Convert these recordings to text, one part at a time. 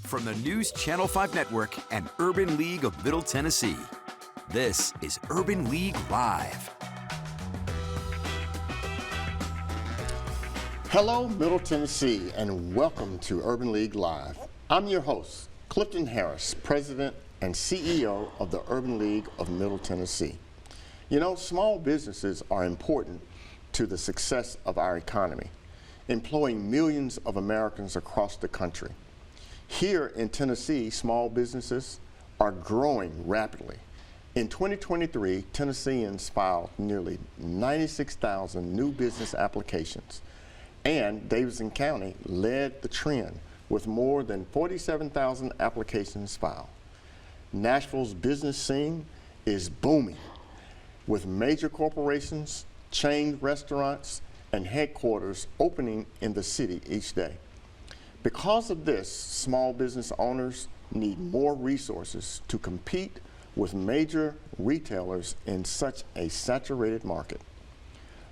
from the News Channel 5 Network and Urban League of Middle Tennessee. This is Urban League Live. Hello, Middle Tennessee, and welcome to Urban League Live. I'm your host, Clifton Harris, President and CEO of the Urban League of Middle Tennessee. You know, small businesses are important to the success of our economy, employing millions of Americans across the country. Here in Tennessee, small businesses are growing rapidly. In 2023, Tennesseans filed nearly 96,000 new business applications, and Davidson County led the trend with more than 47,000 applications filed. Nashville's business scene is booming, with major corporations, chain restaurants, and headquarters opening in the city each day. Because of this, small business owners need more resources to compete with major retailers in such a saturated market.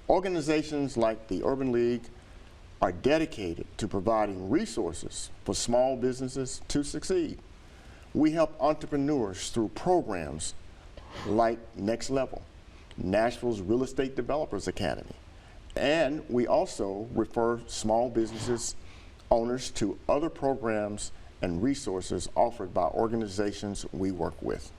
Organizations like the Urban League are dedicated to providing resources for small businesses to succeed. We help entrepreneurs through programs like Next Level, Nashville's Real Estate Developers Academy, and we also refer small businesses owners to other programs and resources offered by organizations we work with.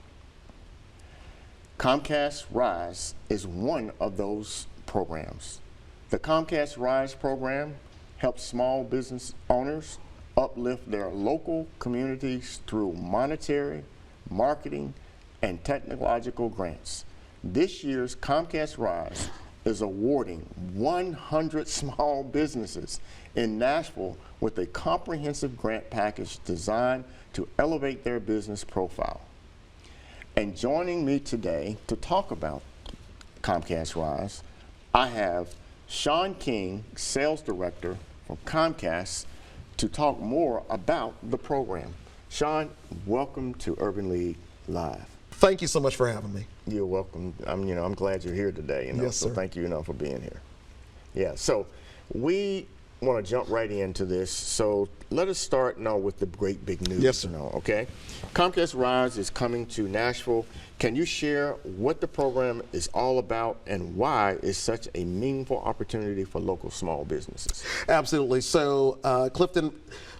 Comcast Rise is one of those programs. The Comcast Rise program helps small business owners uplift their local communities through monetary, marketing, and technological grants. This year's Comcast Rise is awarding 100 small businesses in Nashville with a comprehensive grant package designed to elevate their business profile. And joining me today to talk about Comcast Rise, I have Sean King, Sales Director from Comcast, to talk more about the program. Sean, welcome to Urban League Live. Thank you so much for having me. You're welcome. I'm glad you're here today. Yes, so sir. Thank you, for being here. Yeah. So we want to jump right into this. So let us start now with the great big news. Yes, sir. Okay. Comcast Rise is coming to Nashville. Can you share what the program is all about and why it's such a meaningful opportunity for local small businesses? Absolutely. So, Clifton,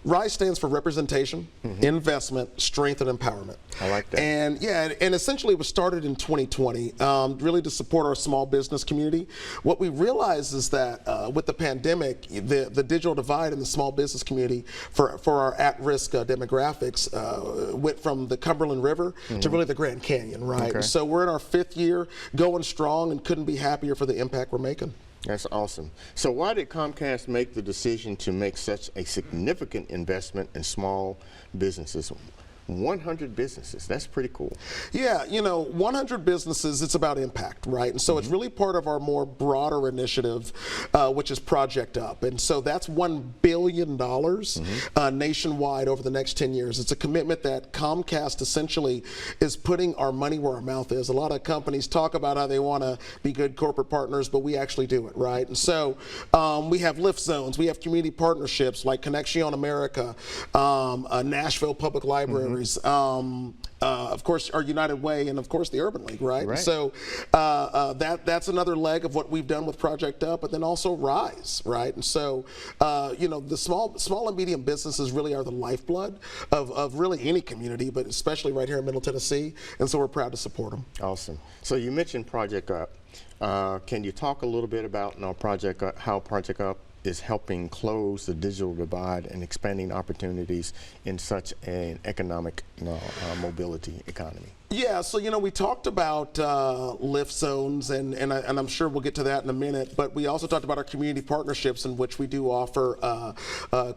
RISE stands for representation, investment, strength, and empowerment. I like that. And yeah, and essentially it was started in 2020, really to support our small business community. What we realized is that with the pandemic, the digital divide in the small business community for our at-risk demographics went from the Cumberland River to really the Grand Canyon, right? Okay. So we're in our 5th year, going strong, and couldn't be happier for the impact we're making. That's awesome. So why did Comcast make the decision to make such a significant investment in small businesses? 100 businesses, that's pretty cool. Yeah, 100 businesses, it's about impact, right? And so it's really part of our more broader initiative, which is Project Up. And so that's $1 billion nationwide over the next 10 years. It's a commitment that Comcast essentially is putting our money where our mouth is. A lot of companies talk about how they want to be good corporate partners, but we actually do it, right? And so we have lift zones, we have community partnerships like Connection America, Nashville Public Library, of course, our United Way, and of course the Urban League, right? Right. So that's another leg of what we've done with Project Up, but then also Rise, right? And so, the small and medium businesses really are the lifeblood of really any community, but especially right here in Middle Tennessee, and so we're proud to support them. Awesome. So you mentioned Project Up. Can you talk a little bit about Project Up, how Project Up is helping close the digital divide and expanding opportunities in such an economic mobility economy? Yeah, so we talked about lift zones, and I'm sure we'll get to that in a minute, but we also talked about our community partnerships, in which we do offer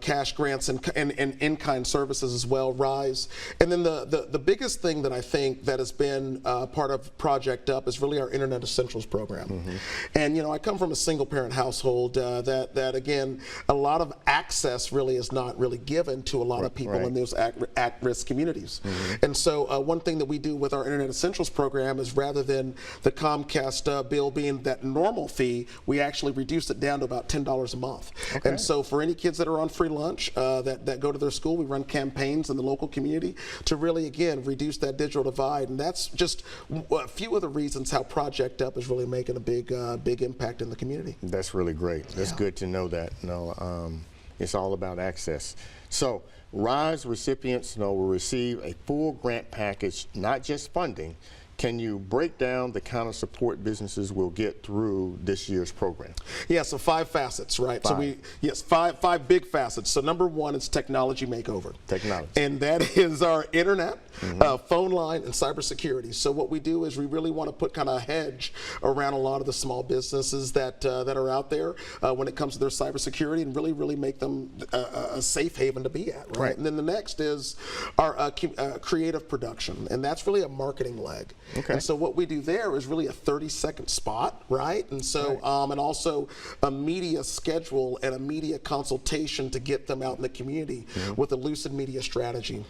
cash grants and in-kind services as well, RISE. And then the biggest thing that I think that has been part of Project Up is really our Internet Essentials program. And I come from a single-parent household that again, a lot of access really is not really given to a lot of people in those at-risk communities. And so one thing that we do with our Internet Essentials program is rather than the Comcast bill being that normal fee, we actually reduced it down to about $10 a month. Okay. And so for any kids that are on free lunch that go to their school, we run campaigns in the local community to really, again, reduce that digital divide. And that's just a few of the reasons how Project Up is really making a big impact in the community. That's really great. That's good to know that. It's all about access. So RISE recipients will receive a full grant package, not just funding. Can you break down the kind of support businesses will get through this year's program? Yeah, so 5 facets, right? Five. So five big facets. So number 1 is technology makeover. Technology. And that is our internet, phone line, and cybersecurity. So what we do is we really want to put kind of a hedge around a lot of the small businesses that are out there when it comes to their cybersecurity, and really make them a safe haven to be at, right? And then the next is our creative production, and that's really a marketing leg. Okay. And so what we do there is really a 30-second spot, right? And so, and also a media schedule and a media consultation to get them out in the community with a lucid media strategy.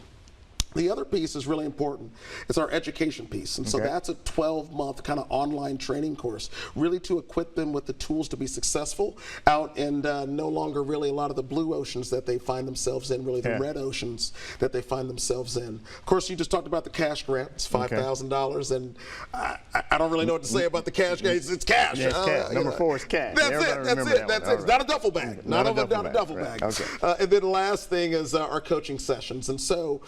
The other piece is really important. It's our education piece. And so that's a 12-month kind of online training course, really to equip them with the tools to be successful out and no longer really a lot of the blue oceans that they find themselves in, really the red oceans that they find themselves in. Of course, you just talked about the cash grant. It's $5,000. And I don't really know what to say about the cash grant. It's cash. Yeah, it's cash. Number 4 is cash. That's it. That's it. It's not a duffel bag. Not a duffel bag. Okay. And then the last thing is our coaching sessions. And so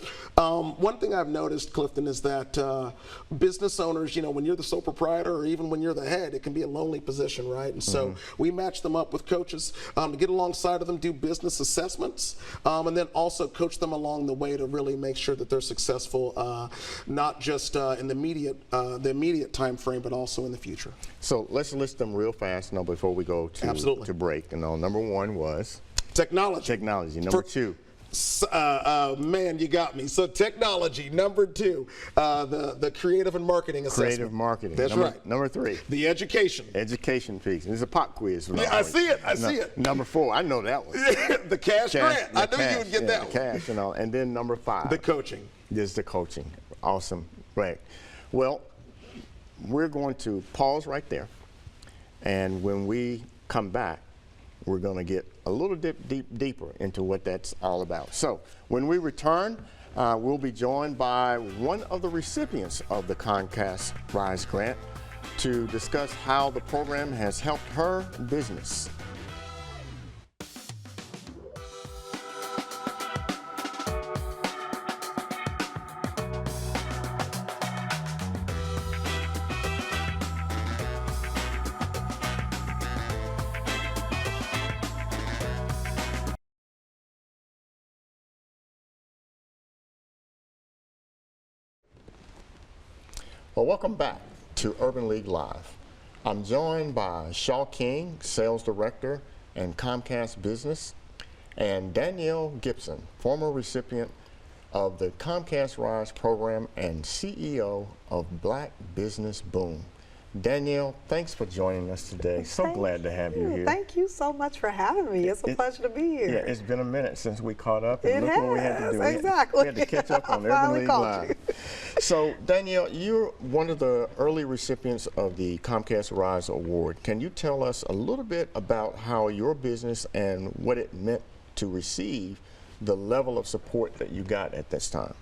one thing I've noticed, Clifton, is that business owners, when you're the sole proprietor or even when you're the head, it can be a lonely position, right? And so we match them up with coaches to get alongside of them, do business assessments, and then also coach them along the way to really make sure that they're successful, not just in the immediate time frame, but also in the future. So let's list them real fast now before we go to break. Number 1 was? Technology. Technology. Number 2? Man, you got me. So technology. Number 2, the creative and marketing assessment. Creative marketing. That's right. Number 3. The education. Education piece. There's a pop quiz. Yeah, I see it. I see it. Number 4. I know that one. The cash grant. I knew you would get that one. Cash and all. And then number 5. The coaching. Is the coaching. Awesome. Right. Well, we're going to pause right there. And when we come back, we're going to get a little deeper into what that's all about. So when we return, we'll be joined by one of the recipients of the Comcast RISE grant to discuss how the program has helped her business. Well, welcome back to Urban League Live. I'm joined by Shaw King, Sales Director and Comcast Business, and Danielle Gibson, former recipient of the Comcast RISE program and CEO of Black Business Boom. Danielle, thanks for joining us today. So glad to have you here. Thank you so much for having me. It's a pleasure to be here. Yeah, it's been a minute since we caught up. And it look has, what we had to do. exactly. We had to catch up on Urban League Live. So, Danielle, you're one of the early recipients of the Comcast RISE Award. Can you tell us a little bit about how your business and what it meant to receive the level of support that you got at this time?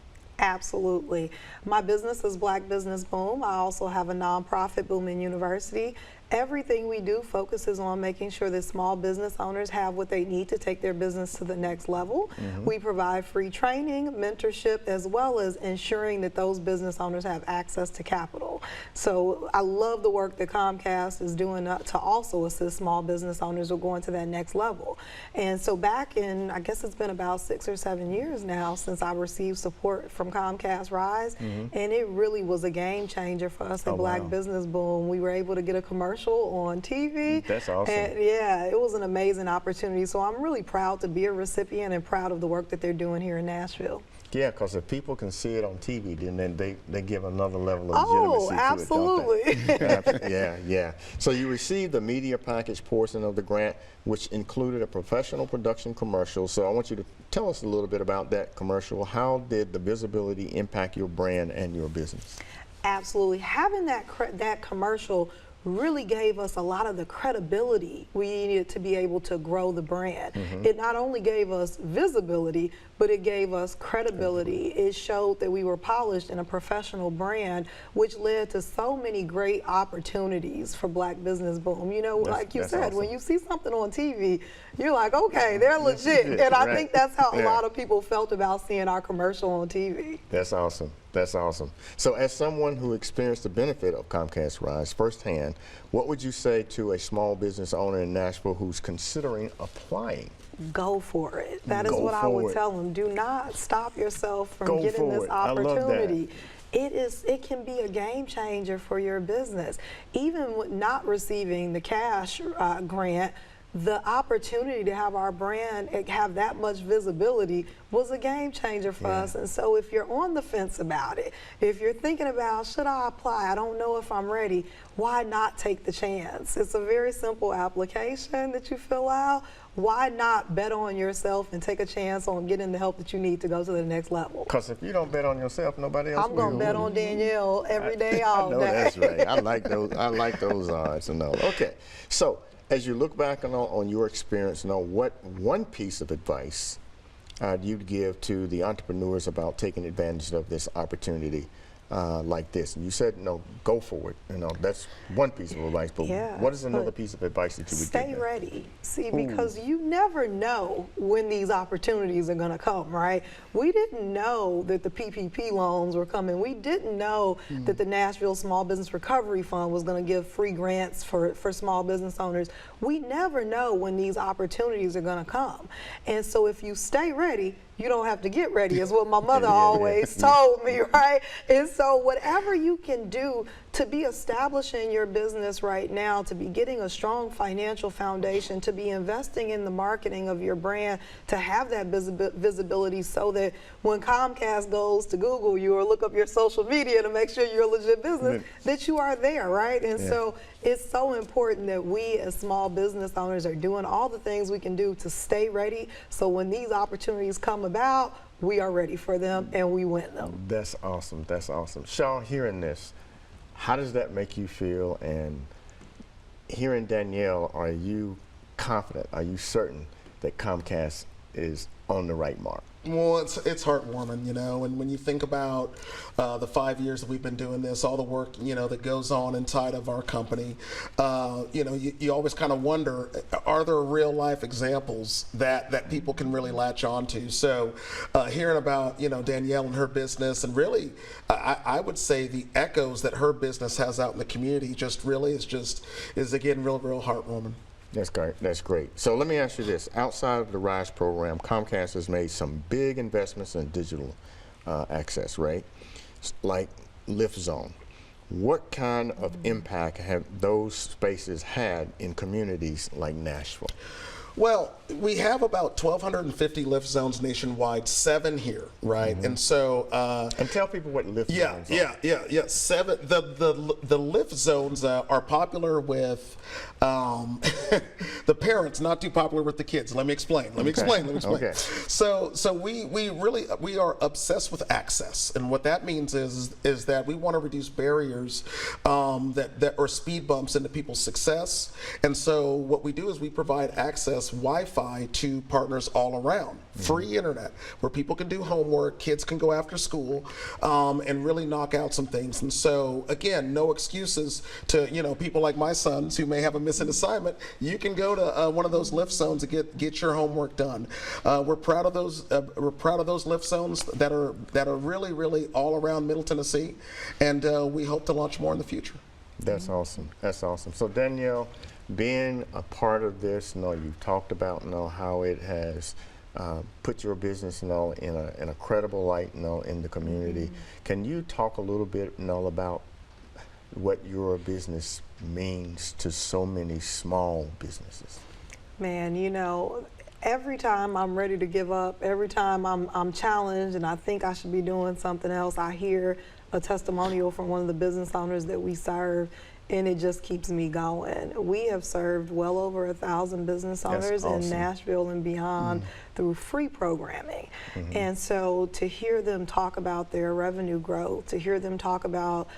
Absolutely. My business is Black Business Boom. I also have a nonprofit, Booming University. Everything we do focuses on making sure that small business owners have what they need to take their business to the next level. We provide free training, mentorship, as well as ensuring that those business owners have access to capital. So I love the work that Comcast is doing to also assist small business owners with going to that next level. And so back in, I guess it's been about 6 or 7 years now since I received support from Comcast RISE, and it really was a game changer for us at Black Business Boom. We were able to get a commercial commercial on TV. That's awesome. And yeah, it was an amazing opportunity. So I'm really proud to be a recipient and proud of the work that they're doing here in Nashville. Yeah, because if people can see it on TV, then they give another level of Oh, legitimacy absolutely. to it, don't they? Yeah. So you received the media package portion of the grant, which included a professional production commercial. So I want you to tell us a little bit about that commercial. How did the visibility impact your brand and your business? Absolutely. Having that commercial really gave us a lot of the credibility we needed to be able to grow the brand. It not only gave us visibility, but it gave us credibility. It showed that we were polished in a professional brand, which led to so many great opportunities for Black Business Boom. You know, like you said, awesome. when you see something on TV, you're like, okay, they're legit. And I think that's how a lot of people felt about seeing our commercial on TV. That's awesome. That's awesome. So as someone who experienced the benefit of Comcast Rise firsthand, what would you say to a small business owner in Nashville who's considering applying? Go for it. That is what I would tell them. Do not stop yourself from getting this opportunity. It can be a game changer for your business. Even with not receiving the cash grant, the opportunity to have our brand have that much visibility was a game changer for us. And so if you're on the fence about it, if you're thinking about, should I apply? I don't know if I'm ready. Why not take the chance? It's a very simple application that you fill out. Why not bet on yourself and take a chance on getting the help that you need to go to the next level? Because if you don't bet on yourself, nobody else will. I'm going to bet on Danielle every day, all day. I know that's right. I like those odds. Okay, so as you look back on your experience, what one piece of advice you'd give to the entrepreneurs about taking advantage of this opportunity like this? And you said, go for it. That's one piece of advice. But what is another piece of advice that you would give? Stay ready. See, because you never know when these opportunities are going to come, right? We didn't know that the PPP loans were coming. We didn't know that the Nashville Small Business Recovery Fund was going to give free grants for small business owners. We never know when these opportunities are going to come. And so if you stay ready, you don't have to get ready, is what my mother always told me, right? And so whatever you can do to be establishing your business right now, to be getting a strong financial foundation, to be investing in the marketing of your brand, to have that visibility so that when Comcast goes to Google you or look up your social media to make sure you're a legit business, that you are there, right? And so it's so important that we as small business owners are doing all the things we can do to stay ready, so when these opportunities come about, we are ready for them and we win them. That's awesome. That's awesome. Shaw, hearing this, how does that make you feel? And hearing Danielle, are you confident, are you certain that Comcast is on the right mark? Well, it's heartwarming, and when you think about the 5 years that we've been doing this, all the work, that goes on inside of our company, you always kind of wonder, are there real life examples that people can really latch on to? So hearing about, Danielle and her business, and really, I would say the echoes that her business has out in the community just really is again, real heartwarming. That's great. That's great. So let me ask you this. Outside of the RISE program, Comcast has made some big investments in digital access, right? Like Lift Zone. What kind of impact have those spaces had in communities like Nashville? Well, we have about 1,250 lift zones nationwide, 7 here, right? And so, and tell people what lift zones are. Yeah. 7. The lift zones are popular with the parents, not too popular with the kids. Let me explain. Okay. So we are obsessed with access, and what that means is that we want to reduce barriers that or speed bumps into people's success. And so what we do is we provide access Wi-Fi to partners all around, free internet, where people can do homework, kids can go after school, and really knock out some things. And so again, no excuses to people like my sons who may have a missing assignment. You can go to one of those lift zones to get your homework done. We're proud of those. We're proud of those lift zones that are really all around Middle Tennessee, and we hope to launch more in the future. That's awesome. That's awesome. So Danielle, being a part of this, you've talked about how it has put your business in a credible light in the community. Can you talk a little bit about what your business means to so many small businesses? Man, you know, every time I'm ready to give up, every time I'm challenged and I think I should be doing something else, I hear a testimonial from one of the business owners that we serve, and it just keeps me going. We have served well over 1,000 business owners in Nashville and beyond through free programming. And so to hear them talk about their revenue growth, to hear them talk about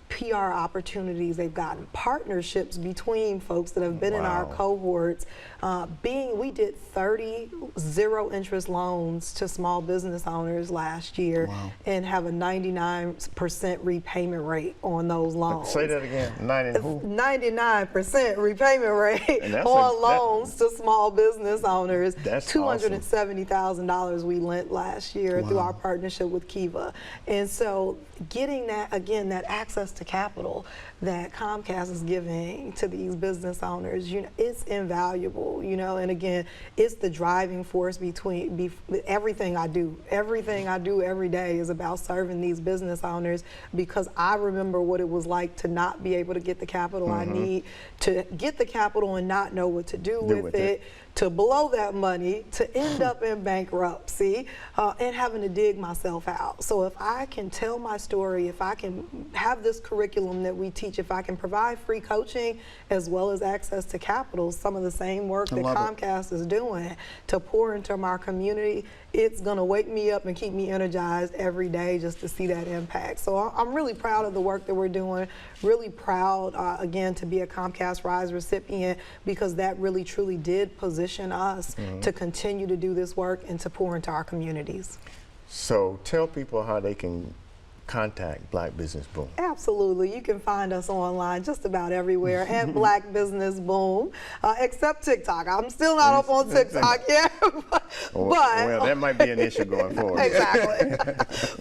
PR opportunities they've gotten, partnerships between folks that have been in our cohorts. We did 30 zero-interest loans to small business owners last year and have a 99% repayment rate on those loans. Say that again. 99% repayment rate on loans to small business owners. That's $270,000 we lent last year through our partnership with Kiva. And so getting that, again, that access to capital that Comcast is giving to these business owners, you know, it's invaluable, you know, and again, it's the driving force between everything I do. Everything I do every day is about serving these business owners, because I remember what it was like to not be able to get the capital I need, to get the capital and not know what to do with it, to blow that money, to end up in bankruptcy, and having to dig myself out. So if I can tell my story, if I can have this curriculum that we teach, if I can provide free coaching as well as access to capital, some of the same work that Comcast is doing to pour into our community, it's gonna wake me up and keep me energized every day just to see that impact. So I'm really proud of the work that we're doing, really proud, again, to be a Comcast Rise recipient, because that really truly did position us to continue to do this work and to pour into our communities. So tell people how they can contact Black Business Boom. Absolutely. You can find us online just about everywhere at Black Business Boom, except TikTok. I'm still not up on TikTok yet. Well, that might be an issue going forward. Exactly.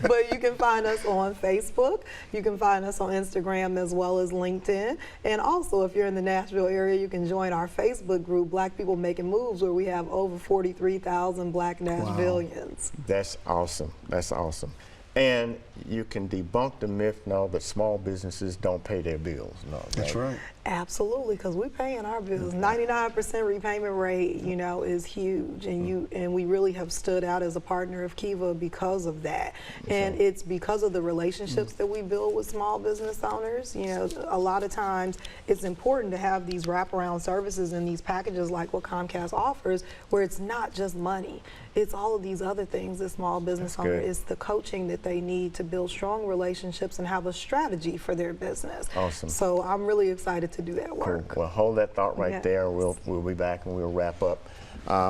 But you can find us on Facebook. You can find us on Instagram as well as LinkedIn. And also, if you're in the Nashville area, you can join our Facebook group, Black People Making Moves, where we have over 43,000 Black Nashvillians. That's awesome. That's awesome. And you can debunk the myth now that small businesses don't pay their bills. No, that's right. Absolutely, because we're paying our bills. 99% repayment rate, you know, is huge, and we really have stood out as a partner of Kiva because of that. And it's because of the relationships that we build with small business owners. You know, a lot of times it's important to have these wraparound services and these packages like what Comcast offers, where it's not just money. It's all of these other things that small business owners, it's the coaching that they need to build strong relationships and have a strategy for their business. Awesome. So I'm really excited to do that work. Cool. Well, hold that thought right there. We'll be back and we'll wrap up.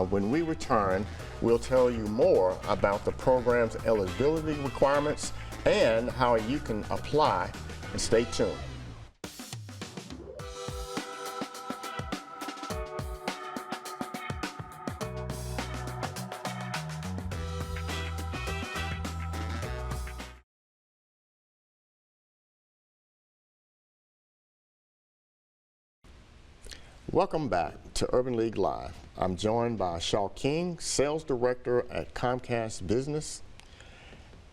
When we return, we'll tell you more about the program's eligibility requirements and how you can apply. And stay tuned. Welcome back to Urban League Live. I'm joined by Shaw King, Sales Director at Comcast Business.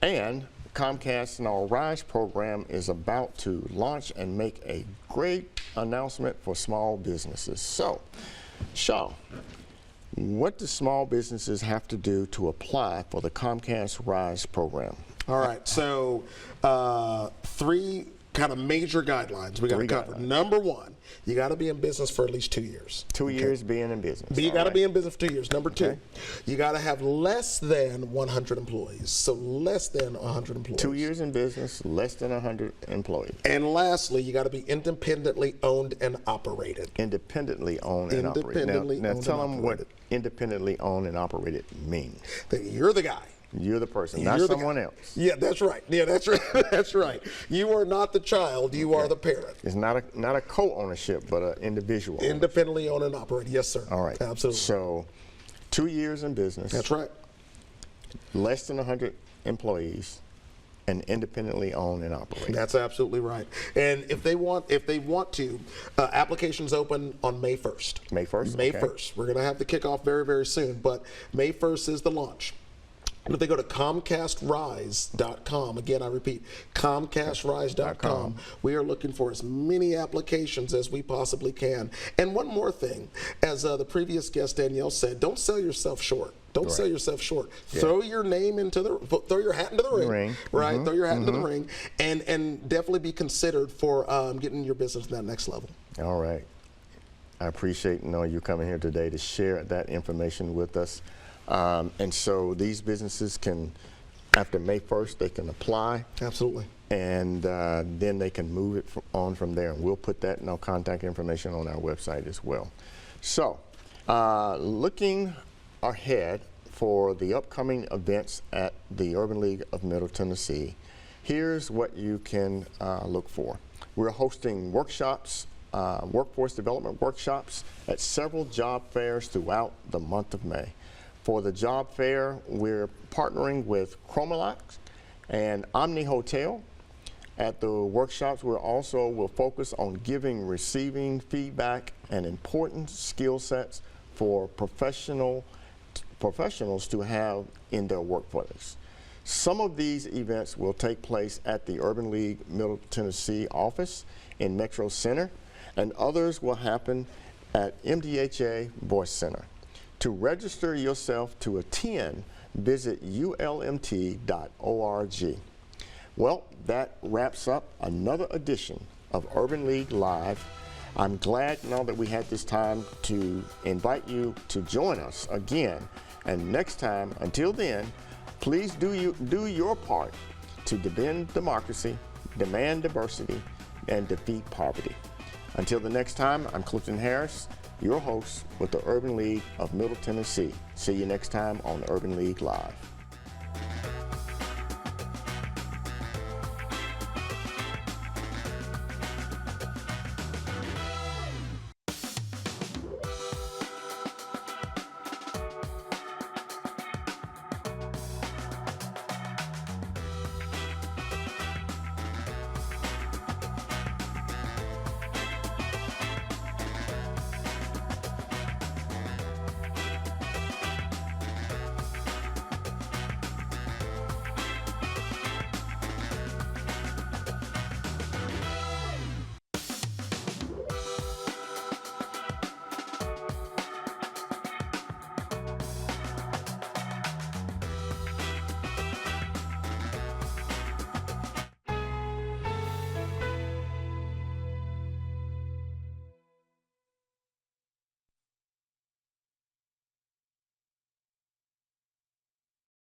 And Comcast and our Rise program is about to launch and make a great announcement for small businesses. So, Shaw, what do small businesses have to do to apply for the Comcast Rise program? All right, so 3 kind of major guidelines we got to cover. Number 1, you got to be in business for at least 2 years. 2 years being in business. You got to be in business for 2 years. Number 2, you got to have less than 100 employees. So less than 100 employees. 2 years in business, less than 100 employees. And lastly, you got to be independently owned and operated. Independently owned and operated. Now tell them what independently owned and operated means. That you're the guy. You're the person, not someone else. Yeah, that's right. Yeah, that's right. That's right. You are not the child. You are the parent. It's not a co-ownership, but an individual. Independently owned and operated. Yes, sir. All right. Absolutely. So, 2 years in business. That's right. Less than 100 employees, and independently owned and operated. That's absolutely right. And if they want to, applications open on May 1st. May 1st. May 1st. We're going to have the kickoff very, very soon, but May 1st is the launch. And if they go to ComcastRise.com, again, I repeat, ComcastRise.com, we are looking for as many applications as we possibly can. And one more thing, as the previous guest Danielle said, don't sell yourself short. Don't sell yourself short. Yeah. Throw your name into throw your hat into the ring. Right? Mm-hmm. Throw your hat into the ring, and definitely be considered for getting your business to that next level. All right. I appreciate you coming here today to share that information with us. And so these businesses can, after May 1st, they can apply. Absolutely. And then they can move it on from there. And we'll put that in our contact information on our website as well. So, looking ahead for the upcoming events at the Urban League of Middle Tennessee, here's what you can look for. We're hosting workshops, workforce development workshops at several job fairs throughout the month of May. For the job fair, we're partnering with Chromalax and Omni Hotel. At the workshops, we'll focus on giving, receiving feedback and important skill sets for professionals to have in their workplace. Some of these events will take place at the Urban League Middle Tennessee office in Metro Center, and others will happen at MDHA Voice Center. To register yourself to attend, visit ulmt.org. Well, that wraps up another edition of Urban League Live. I'm glad now that we had this time to invite you to join us again. And next time, until then, please do your part to defend democracy, demand diversity, and defeat poverty. Until the next time, I'm Clifton Harris, your host with the Urban League of Middle Tennessee. See you next time on the Urban League Live.